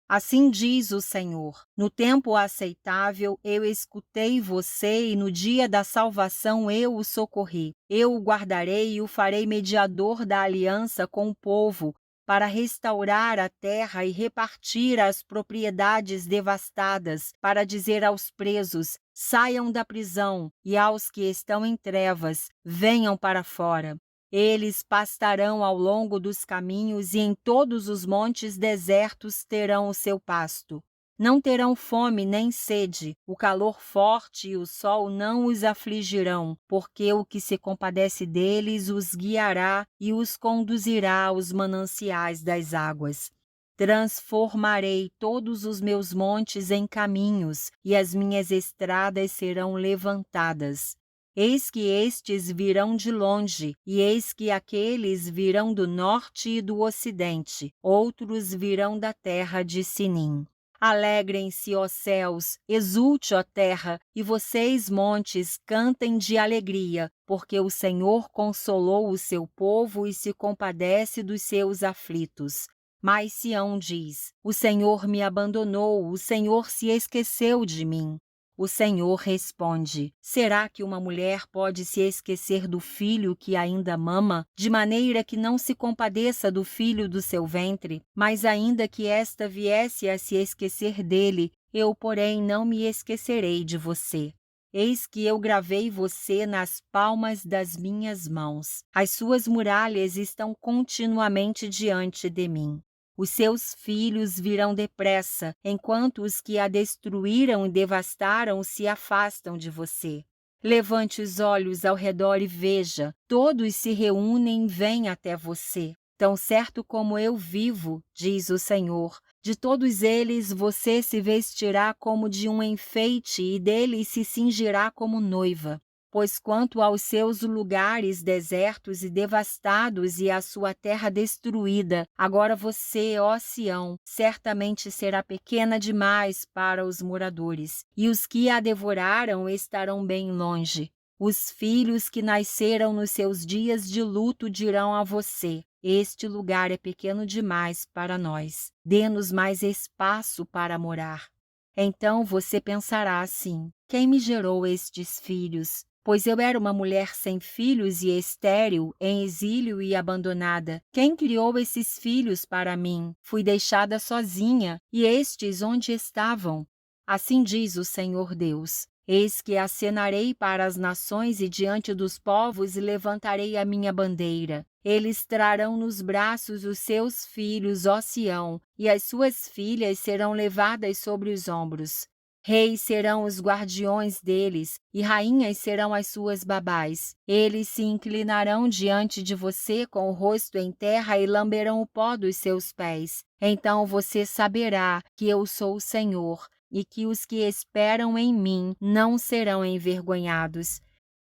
Assim diz o Senhor: no tempo aceitável eu escutei você e no dia da salvação eu o socorri. Eu o guardarei e o farei mediador da aliança com o povo, para restaurar a terra e repartir as propriedades devastadas, para dizer aos presos: saiam da prisão, e aos que estão em trevas: venham para fora. Eles pastarão ao longo dos caminhos e em todos os montes desertos terão o seu pasto. Não terão fome nem sede, o calor forte e o sol não os afligirão, porque o que se compadece deles os guiará e os conduzirá aos mananciais das águas. Transformarei todos os meus montes em caminhos, e as minhas estradas serão levantadas. Eis que estes virão de longe, e eis que aqueles virão do norte e do ocidente, outros virão da terra de Sinim. Alegrem-se, ó céus, exulte, ó terra, e vocês, montes, cantem de alegria, porque o Senhor consolou o seu povo e se compadece dos seus aflitos. Mas Sião diz: o Senhor me abandonou, o Senhor se esqueceu de mim. O Senhor responde: será que uma mulher pode se esquecer do filho que ainda mama, de maneira que não se compadeça do filho do seu ventre? Mas ainda que esta viesse a se esquecer dele, eu, porém, não me esquecerei de você. Eis que eu gravei você nas palmas das minhas mãos. As suas muralhas estão continuamente diante de mim. Os seus filhos virão depressa, enquanto os que a destruíram e devastaram se afastam de você. Levante os olhos ao redor e veja, todos se reúnem e vêm até você. Tão certo como eu vivo, diz o Senhor, de todos eles você se vestirá como de um enfeite e deles se cingirá como noiva. Pois quanto aos seus lugares desertos e devastados e à sua terra destruída, agora você, ó Sião, certamente será pequena demais para os moradores, e os que a devoraram estarão bem longe. Os filhos que nasceram nos seus dias de luto dirão a você: este lugar é pequeno demais para nós. Dê-nos mais espaço para morar. Então você pensará assim: quem me gerou estes filhos? Pois eu era uma mulher sem filhos e estéril, em exílio e abandonada. Quem criou esses filhos para mim? Fui deixada sozinha, e estes onde estavam? Assim diz o Senhor Deus: eis que acenarei para as nações e diante dos povos e levantarei a minha bandeira. Eles trarão nos braços os seus filhos, ó Sião, e as suas filhas serão levadas sobre os ombros. Reis serão os guardiões deles, e rainhas serão as suas babás. Eles se inclinarão diante de você com o rosto em terra e lamberão o pó dos seus pés. Então você saberá que eu sou o Senhor, e que os que esperam em mim não serão envergonhados.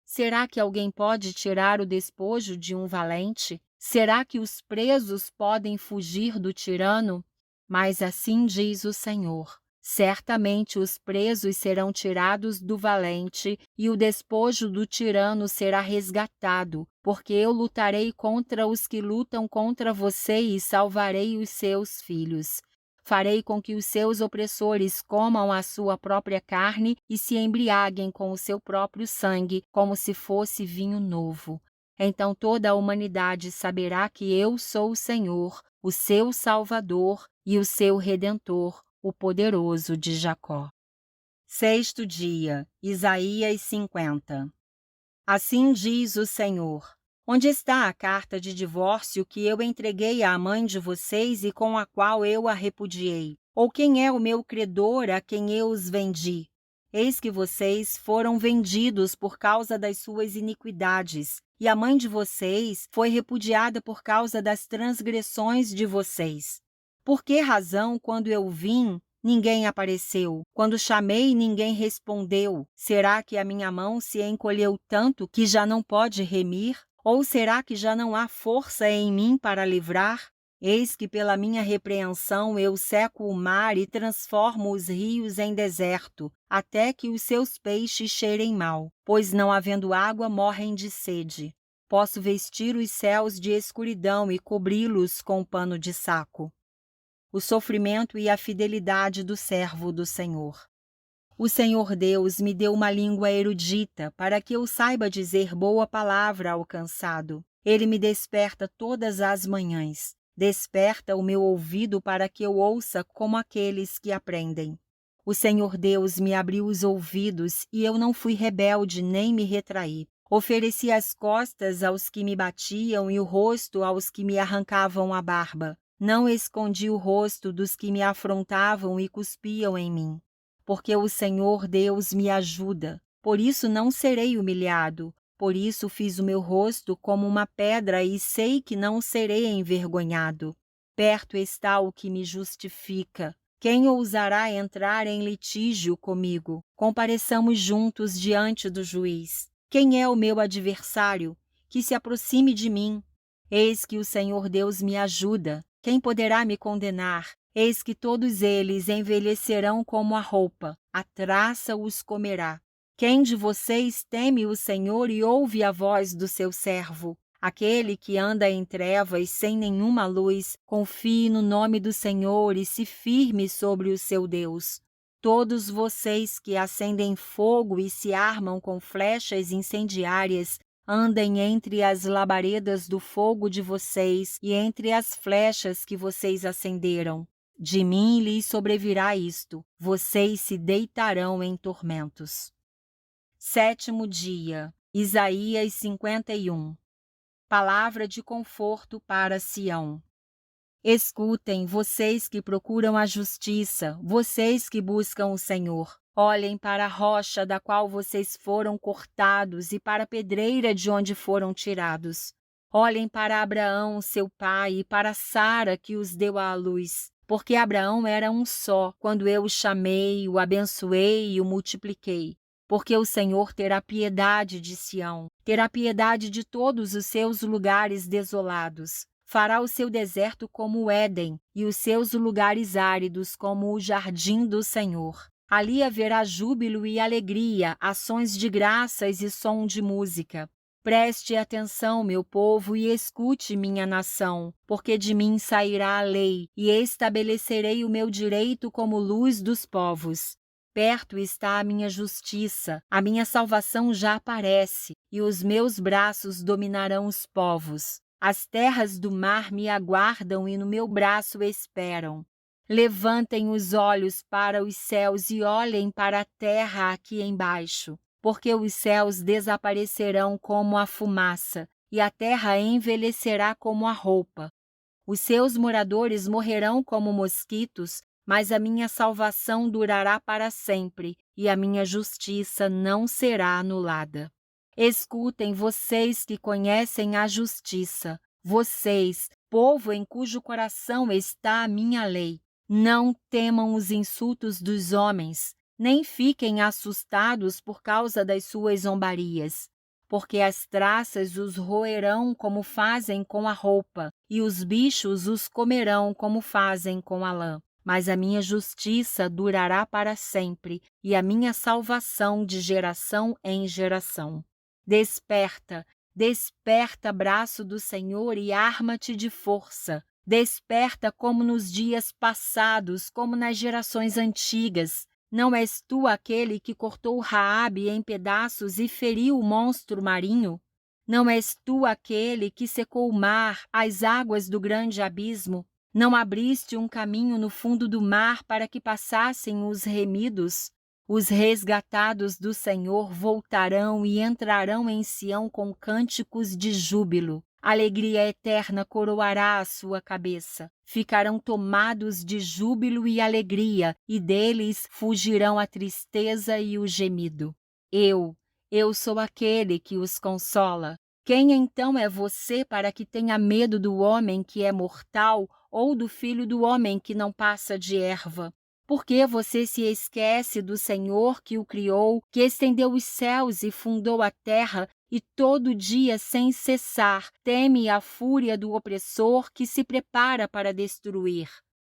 Será que alguém pode tirar o despojo de um valente? Será que os presos podem fugir do tirano? Mas assim diz o Senhor: certamente os presos serão tirados do valente e o despojo do tirano será resgatado, porque eu lutarei contra os que lutam contra você e salvarei os seus filhos. Farei com que os seus opressores comam a sua própria carne e se embriaguem com o seu próprio sangue, como se fosse vinho novo. Então toda a humanidade saberá que eu sou o Senhor, o seu Salvador e o seu Redentor, o poderoso de Jacó. Sexto dia, Isaías 50. Assim diz o Senhor: onde está a carta de divórcio que eu entreguei à mãe de vocês e com a qual eu a repudiei? Ou quem é o meu credor a quem eu os vendi? Eis que vocês foram vendidos por causa das suas iniquidades, e a mãe de vocês foi repudiada por causa das transgressões de vocês. Por que razão, quando eu vim, ninguém apareceu? Quando chamei, ninguém respondeu. Será que a minha mão se encolheu tanto que já não pode remir? Ou será que já não há força em mim para livrar? Eis que pela minha repreensão eu seco o mar e transformo os rios em deserto, até que os seus peixes cheirem mal, pois não havendo água morrem de sede. Posso vestir os céus de escuridão e cobri-los com pano de saco. O sofrimento e a fidelidade do servo do Senhor. O Senhor Deus me deu uma língua erudita para que eu saiba dizer boa palavra ao cansado. Ele me desperta todas as manhãs. Desperta o meu ouvido para que eu ouça como aqueles que aprendem. O Senhor Deus me abriu os ouvidos e eu não fui rebelde nem me retraí. Ofereci as costas aos que me batiam e o rosto aos que me arrancavam a barba. Não escondi o rosto dos que me afrontavam e cuspiam em mim. Porque o Senhor Deus me ajuda, por isso não serei humilhado. Por isso fiz o meu rosto como uma pedra e sei que não serei envergonhado. Perto está o que me justifica. Quem ousará entrar em litígio comigo? Compareçamos juntos diante do juiz. Quem é o meu adversário? Que se aproxime de mim. Eis que o Senhor Deus me ajuda. Quem poderá me condenar? Eis que todos eles envelhecerão como a roupa, a traça os comerá. Quem de vocês teme o Senhor e ouve a voz do seu servo? Aquele que anda em trevas sem nenhuma luz, confie no nome do Senhor e se firme sobre o seu Deus. Todos vocês que acendem fogo e se armam com flechas incendiárias, andem entre as labaredas do fogo de vocês e entre as flechas que vocês acenderam. De mim lhes sobrevirá isto: vocês se deitarão em tormentos. Sétimo dia, Isaías 51. Palavra de conforto para Sião. Escutem, vocês que procuram a justiça, vocês que buscam o Senhor. Olhem para a rocha da qual vocês foram cortados e para a pedreira de onde foram tirados. Olhem para Abraão, seu pai, e para Sara, que os deu à luz. Porque Abraão era um só, quando eu o chamei, o abençoei e o multipliquei. Porque o Senhor terá piedade de Sião, terá piedade de todos os seus lugares desolados. Fará o seu deserto como o Éden, e os seus lugares áridos como o jardim do Senhor. Ali haverá júbilo e alegria, ações de graças e som de música. Preste atenção, meu povo, e escute, minha nação, porque de mim sairá a lei, e estabelecerei o meu direito como luz dos povos. Perto está a minha justiça, a minha salvação já aparece, e os meus braços dominarão os povos. As terras do mar me aguardam e no meu braço esperam. Levantem os olhos para os céus e olhem para a terra aqui embaixo, porque os céus desaparecerão como a fumaça, e a terra envelhecerá como a roupa. Os seus moradores morrerão como mosquitos, mas a minha salvação durará para sempre, e a minha justiça não será anulada. Escutem, vocês que conhecem a justiça, vocês, povo em cujo coração está a minha lei. Não temam os insultos dos homens, nem fiquem assustados por causa das suas zombarias, porque as traças os roerão como fazem com a roupa, e os bichos os comerão como fazem com a lã. Mas a minha justiça durará para sempre, e a minha salvação de geração em geração. Desperta, desperta, braço do Senhor, e arma-te de força. Desperta como nos dias passados, como nas gerações antigas. Não és tu aquele que cortou Raabe em pedaços e feriu o monstro marinho? Não és tu aquele que secou o mar, as águas do grande abismo? Não abriste um caminho no fundo do mar para que passassem os remidos? Os resgatados do Senhor voltarão e entrarão em Sião com cânticos de júbilo. Alegria eterna coroará a sua cabeça. Ficarão tomados de júbilo e alegria, e deles fugirão a tristeza e o gemido. Eu sou aquele que os consola. Quem então é você para que tenha medo do homem que é mortal ou do filho do homem que não passa de erva? Porque você se esquece do Senhor que o criou, que estendeu os céus e fundou a terra, e todo dia, sem cessar, teme a fúria do opressor que se prepara para destruir.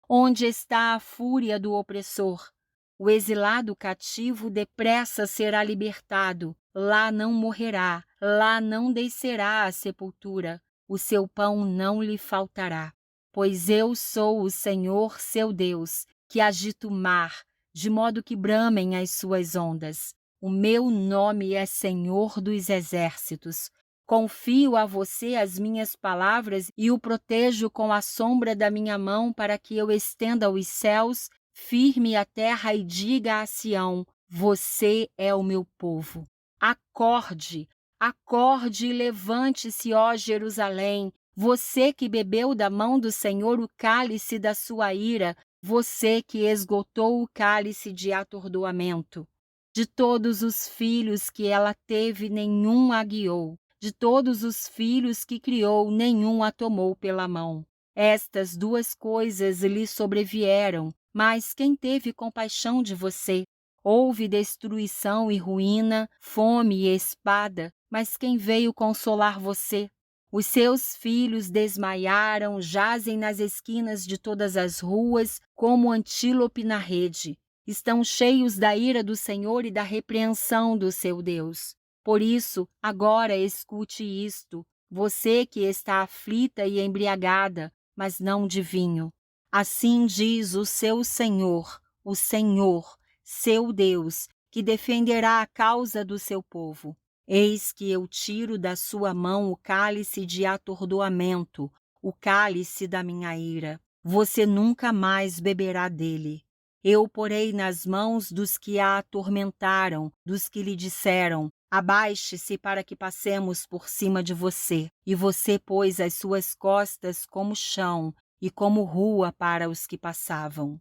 Onde está a fúria do opressor? O exilado cativo depressa será libertado. Lá não morrerá, lá não descerá à sepultura. O seu pão não lhe faltará. Pois eu sou o Senhor, seu Deus, que agita o mar, de modo que bramem as suas ondas. O meu nome é Senhor dos Exércitos. Confio a você as minhas palavras e o protejo com a sombra da minha mão para que eu estenda os céus, firme a terra e diga a Sião: você é o meu povo. Acorde, acorde e levante-se, ó Jerusalém, você que bebeu da mão do Senhor o cálice da sua ira, você que esgotou o cálice de atordoamento. De todos os filhos que ela teve, nenhum a guiou. De todos os filhos que criou, nenhum a tomou pela mão. Estas duas coisas lhe sobrevieram, mas quem teve compaixão de você? Houve destruição e ruína, fome e espada, mas quem veio consolar você? Os seus filhos desmaiaram, jazem nas esquinas de todas as ruas, como antílope na rede. Estão cheios da ira do Senhor e da repreensão do seu Deus. Por isso, agora escute isto, você que está aflita e embriagada, mas não de vinho. Assim diz o seu Senhor, o Senhor, seu Deus, que defenderá a causa do seu povo. Eis que eu tiro da sua mão o cálice de atordoamento, o cálice da minha ira. Você nunca mais beberá dele. Eu porei nas mãos dos que a atormentaram, dos que lhe disseram: abaixe-se para que passemos por cima de você. E você pôs as suas costas como chão, e como rua para os que passavam.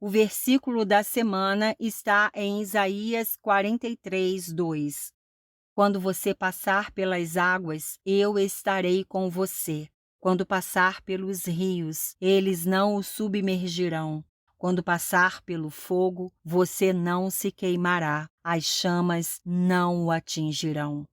O versículo da semana está em Isaías 43, 2. Quando você passar pelas águas, eu estarei com você. Quando passar pelos rios, eles não o submergirão. Quando passar pelo fogo, você não se queimará. As chamas não o atingirão.